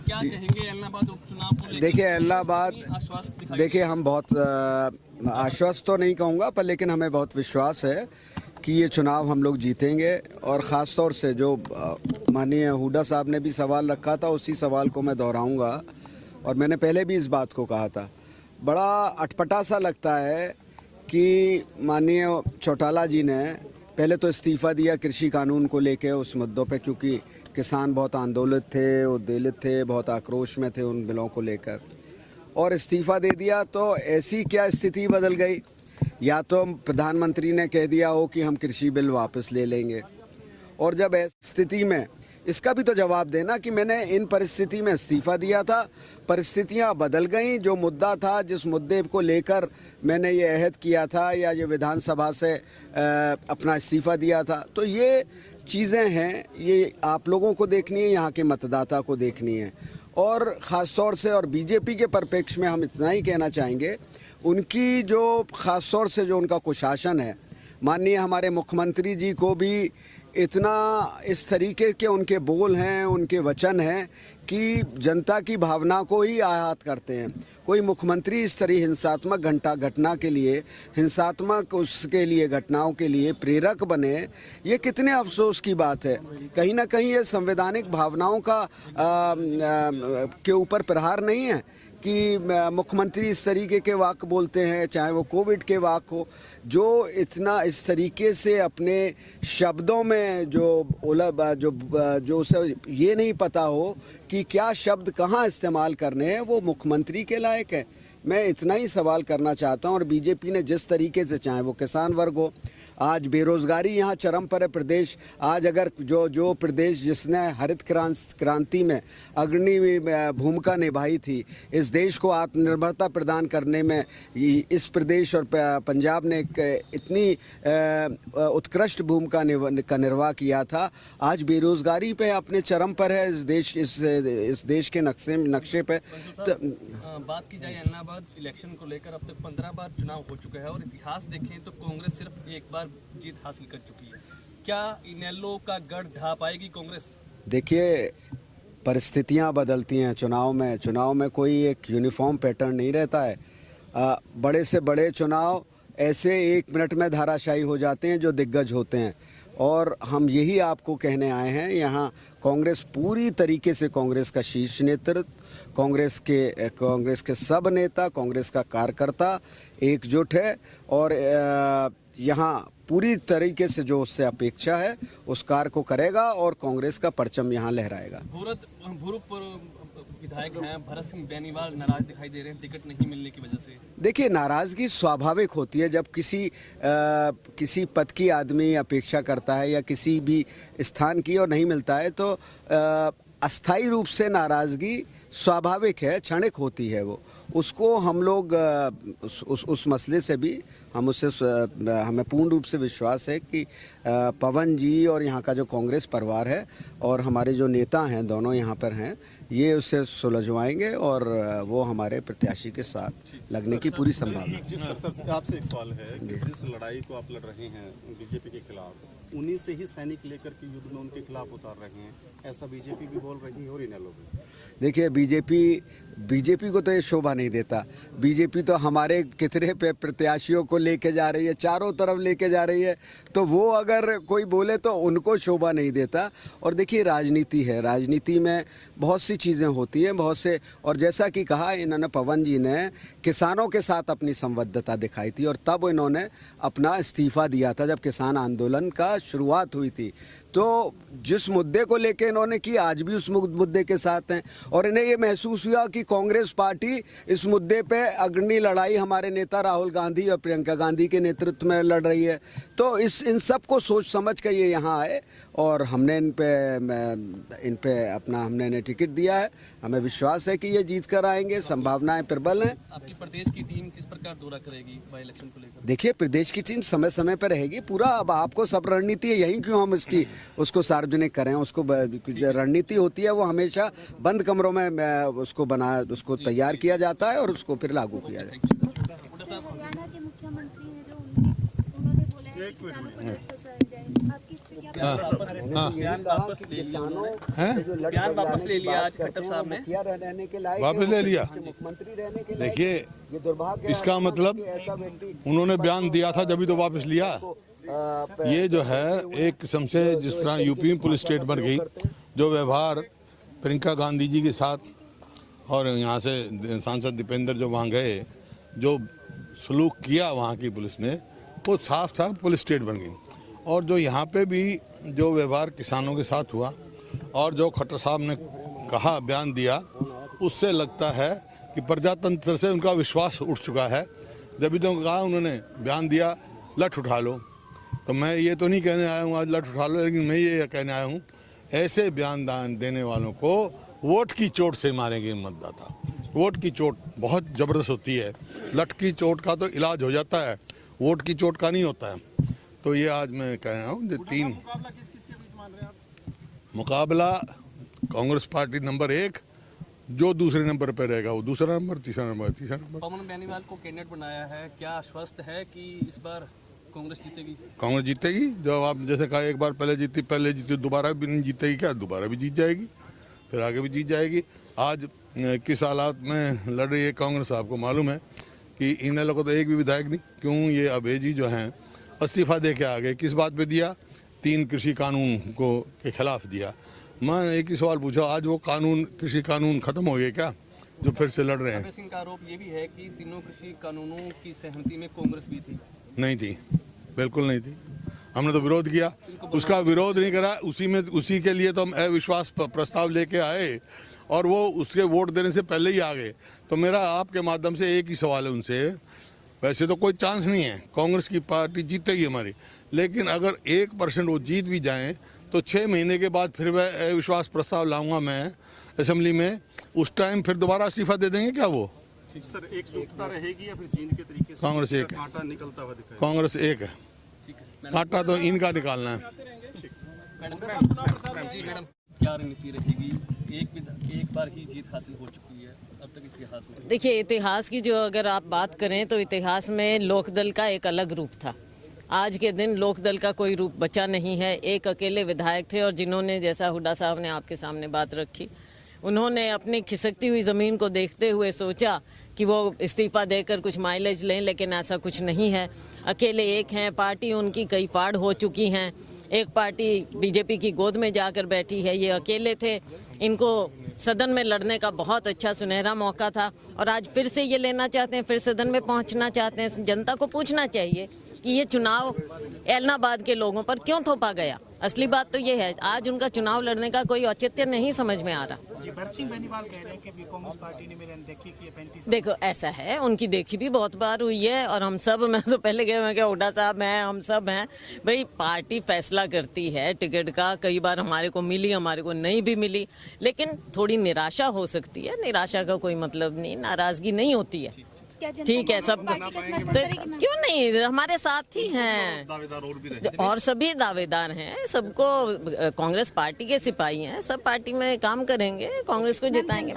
क्या कहेंगे इलाहाबाद उपचुनाव को लेकर? देखिए इलाहाबाद, देखिए हम बहुत आश्वस्त तो नहीं कहूँगा, पर लेकिन हमें बहुत विश्वास है कि ये चुनाव हम लोग जीतेंगे। और ख़ास तौर से जो माननीय हुड्डा साहब ने भी सवाल रखा था, उसी सवाल को मैं दोहराऊंगा। और मैंने पहले भी इस बात को कहा था, बड़ा अटपटा सा लगता है कि माननीय चौटाला जी ने पहले तो इस्तीफ़ा दिया कृषि कानून को लेके उस मुद्दों पे, क्योंकि किसान बहुत आंदोलित थे, उद्वेलित थे, बहुत आक्रोश में थे उन बिलों को लेकर, और इस्तीफ़ा दे दिया। तो ऐसी क्या स्थिति बदल गई, या तो प्रधानमंत्री ने कह दिया हो कि हम कृषि बिल वापस ले लेंगे, और जब ऐसी स्थिति में इसका भी तो जवाब देना कि मैंने इन परिस्थिति में इस्तीफ़ा दिया था, परिस्थितियां बदल गईं, जो मुद्दा था, जिस मुद्दे को लेकर मैंने ये अहद किया था या ये विधानसभा से अपना इस्तीफ़ा दिया था, तो ये चीज़ें हैं, ये आप लोगों को देखनी है, यहाँ के मतदाता को देखनी है। और ख़ास तौर से और बीजेपी के परिप्रेक्ष्य में हम इतना ही कहना चाहेंगे, उनकी जो ख़ास तौर से जो उनका कुशासन है, माननीय हमारे मुख्यमंत्री जी को भी इतना इस तरीके के उनके बोल हैं, उनके वचन हैं कि जनता की भावना को ही आहत करते हैं। कोई मुख्यमंत्री इस तरह हिंसात्मक घटना के लिए, हिंसात्मक उसके लिए घटनाओं के लिए प्रेरक बने, ये कितने अफसोस की बात है। कहीं ना कहीं ये संवैधानिक भावनाओं का के ऊपर प्रहार नहीं है कि मुख्यमंत्री इस तरीके के वाक्य बोलते हैं, चाहे वो कोविड के वाक्य हो, जो इतना इस तरीके से अपने शब्दों में जो उसे ये नहीं पता हो कि क्या शब्द कहाँ इस्तेमाल करने हैं, वो मुख्यमंत्री के लायक है। मैं इतना ही सवाल करना चाहता हूँ। और बीजेपी ने जिस तरीके से, चाहे वो किसान वर्ग हो, आज बेरोज़गारी यहाँ चरम पर है। प्रदेश आज अगर जो प्रदेश जिसने हरित क्रांति में अग्रणी भूमिका निभाई थी, इस देश को आत्मनिर्भरता प्रदान करने में इस प्रदेश और पंजाब ने इतनी उत्कृष्ट भूमिका का निर्वाह किया था, आज बेरोज़गारी पे अपने चरम पर है इस देश के नक्शे पे। बात की जाए इलाहाबाद इलेक्शन को लेकर, अब तक 15 बार चुनाव हो चुका है और इतिहास देखें तो कांग्रेस सिर्फ एक बार जीत हासिल कर चुकी है। क्या इनेलो का गढ़ ढा पाएगी कांग्रेस? देखिए परिस्थितियां बदलती हैं चुनाव में कोई एक यूनिफॉर्म पैटर्न नहीं रहता है। बड़े से बड़े चुनाव ऐसे 1 मिनट में धाराशायी हो जाते हैं जो दिग्गज होते हैं। और हम यही आपको कहने आए हैं, यहाँ कांग्रेस पूरी तरीके से, कांग्रेस का शीर्ष नेतृत्व, कांग्रेस के सब नेता, कांग्रेस का कार्यकर्ता एकजुट है और यहाँ पूरी तरीके से जो उससे अपेक्षा है उस कार्य को करेगा और कांग्रेस का परचम यहाँ लहराएगा। भूरत विधायक हैं भरत सिंह बेनीवाल नाराज दिखाई दे रहे हैं टिकट नहीं मिलने की वजह से। देखिए नाराज़गी स्वाभाविक होती है, जब किसी पद की आदमी अपेक्षा करता है या किसी भी स्थान की और नहीं मिलता है, तो अस्थायी रूप से नाराज़गी स्वाभाविक है, क्षणिक होती है। वो उसको हम लोग उस मसले से भी हमें पूर्ण रूप से विश्वास है कि पवन जी और यहाँ का जो कांग्रेस परिवार है और हमारे जो नेता हैं, दोनों यहाँ पर हैं, ये उसे सुलझवाएंगे और वो हमारे प्रत्याशी के साथ लगने की पूरी संभावना। सर आपसे एक सवाल है कि जिस लड़ाई को आप लड़ रहे हैं बीजेपी के खिलाफ, उन्हीं से ही सैनिक लेकर के युद्ध में उनके खिलाफ उतार रहे हैं, ऐसा बीजेपी भी बोल रही है और इनेलो भी। देखिए बीजेपी को तो ये शोभा नहीं देता। बीजेपी तो हमारे कितने प्रत्याशियों को लेके जा रही है, चारों तरफ लेके जा रही है, तो वो अगर कोई बोले तो उनको शोभा नहीं देता। और देखिए राजनीति है, राजनीति में बहुत सी चीज़ें होती हैं, बहुत से, और जैसा कि कहा इन्होंने, पवन जी ने किसानों के साथ अपनी संबद्धता दिखाई थी और तब इन्होंने अपना इस्तीफ़ा दिया था जब किसान आंदोलन का शुरुआत हुई थी। तो जिस मुद्दे को लेके इन्होंने की, आज भी उस मुद्दे के साथ हैं और इन्हें ये महसूस हुआ कि कांग्रेस पार्टी इस मुद्दे पे अग्रणी लड़ाई हमारे नेता राहुल गांधी और प्रियंका गांधी के नेतृत्व में लड़ रही है। तो इन सब को सोच समझ के ये यहाँ आए और हमने इन पे हमने इन्हें टिकट दिया है। हमें विश्वास है कि ये जीत कर आएंगे, संभावनाएं प्रबल हैं। आपकी प्रदेश की टीम किस प्रकार दौरा करेगी बाई इलेक्शन को लेकर? देखिए प्रदेश की टीम समय समय पर रहेगी पूरा। अब आपको सब रणनीति है, यही क्यों हम उसको सार्वजनिक करें। उसको जो रणनीति होती है वो हमेशा बंद कमरों में उसको तैयार किया जाता है और उसको फिर लागू किया जाता है। हरियाणा के मुख्यमंत्री हैं जो उन्होंने बोला है कि बयान वापस ले लिया उन्होंने। बयान वापस ले लिया आज खट्टर साहब ने। वापस ले लिया। मुख्यमंत्री रहने के देखिए, ये दुर्भाग्य इसका मतलब उन्होंने बयान दिया था जब ही तो वापस लिया। ये जो है एक किस्म से जिस तरह यूपी में पुलिस स्टेट बन गई, जो व्यवहार प्रियंका गांधी जी के साथ और यहाँ से सांसद दीपेंद्र जो वहाँ गए, जो सलूक किया वहाँ की पुलिस ने, वो साफ साफ पुलिस स्टेट बन गई। और जो यहाँ पे भी जो व्यवहार किसानों के साथ हुआ और जो खट्टर साहब ने कहा, बयान दिया, उससे लगता है कि प्रजातंत्र से उनका विश्वास उठ चुका है। जब भी तो कहा उन्होंने बयान दिया, लठ उठा लो, तो मैं ये तो नहीं कहने आया हूँ आज लठ उठा लो, लेकिन मैं ये कहने आया हूँ ऐसे बयान देने वालों को वोट की चोट से मारेंगे मतदाता। वोट की चोट बहुत ज़बरदस्त होती है। लठ की चोट का तो इलाज हो जाता है, वोट की चोट का नहीं होता है। तो ये आज मैं कह रहा हूँ, तीन मुकाबला कांग्रेस पार्टी नंबर 1, जो दूसरे नंबर पर रहेगा वो दूसरा नंबर, तीसरा नंबर तीसरा नंबर। पवन बेनीवाल को कैंडिडेट बनाया है, क्या आश्वस्त है कि इस बार कांग्रेस जीतेगी? कांग्रेस जीतेगी। जो आप जैसे कहा एक बार पहले जीती, दोबारा भी नहीं जीतेगी क्या? दोबारा भी जीत जाएगी, फिर आगे भी जीत जाएगी। आज किस हालात में लड़ रही है कांग्रेस आपको मालूम है कि इन लोगों को तो एक भी विधायक नहीं। क्यों ये अभय जी जो हैं इस्तीफा दे के आ गए? किस बात पे दिया? 3 कृषि कानून को के खिलाफ दिया। मैं एक ही सवाल पूछा, आज वो कानून, कृषि कानून खत्म हो गए क्या जो फिर से लड़ रहे हैं? अभय सिंह का आरोप ये भी है कि तीनों कृषि कानूनों की सहमति में कांग्रेस भी थी। नहीं थी, बिल्कुल नहीं थी। हमने तो विरोध किया, उसका विरोध नहीं करा। उसी के लिए तो हम अविश्वास प्रस्ताव लेके आए और वो उसके वोट देने से पहले ही आ गए। तो मेरा आपके माध्यम से एक ही सवाल है उनसे, वैसे तो कोई चांस नहीं है, कांग्रेस की पार्टी जीतेगी हमारी, लेकिन अगर 1% वो जीत भी जाएं तो 6 महीने के बाद फिर वह अविश्वास प्रस्ताव लाऊंगा मैं असेंबली में, उस टाइम फिर दोबारा इस्तीफा दे देंगे क्या वो? सर, एकजुटता रहेगी या फिर जींद के तरीके से कांग्रेस एक है, कांटा निकलता हुआ दिखाई? कांग्रेस एक है, कांटा तो इनका निकालना है। जी मैडम, क्या रणनीति रहेगी? एक बार ही जीत हासिल हो चुकी है अब तक इतिहास में। देखिए, इतिहास की जो अगर आप बात करें तो इतिहास में लोकदल का एक अलग रूप था। आज के दिन लोकदल का कोई रूप बचा नहीं है। एक अकेले विधायक थे और जिन्होंने, जैसा हुड्डा साहब ने आपके सामने बात रखी, उन्होंने अपनी खिसकती हुई ज़मीन को देखते हुए सोचा कि वो इस्तीफा देकर कुछ माइलेज लें, लेकिन ऐसा कुछ नहीं है। अकेले एक हैं, पार्टी उनकी कई फाड़ हो चुकी हैं। एक पार्टी बीजेपी की गोद में जाकर बैठी है, ये अकेले थे। इनको सदन में लड़ने का बहुत अच्छा सुनहरा मौका था और आज फिर से ये लेना चाहते हैं, फिर सदन में पहुंचना चाहते हैं। जनता को पूछना चाहिए कि ये चुनाव एलनाबाद के लोगों पर क्यों थोपा गया। असली बात तो ये है, आज उनका चुनाव लड़ने का कोई औचित्य नहीं समझ में आ रहा। जी, भरत सिंह बेनीवाल कह रहे हैं कि कांग्रेस पार्टी ने मेरे देखी कि 35। देखो, ऐसा है, उनकी देखी भी बहुत बार हुई है और हम सब, मैं तो पहले कह, मैं क्या हुड्डा साहब, मैं, हम सब हैं भाई, पार्टी फैसला करती है टिकट का। कई बार हमारे को मिली, हमारे को नहीं भी मिली, लेकिन थोड़ी निराशा हो सकती है। निराशा का कोई मतलब नहीं, नाराजगी नहीं होती है। ठीक है, सब क्यों नहीं, हमारे साथ ही हैं दावेदार और भी रहे और सभी दावेदार हैं। सबको, कांग्रेस पार्टी के सिपाही हैं, सब पार्टी में काम करेंगे, कांग्रेस को जिताएंगे।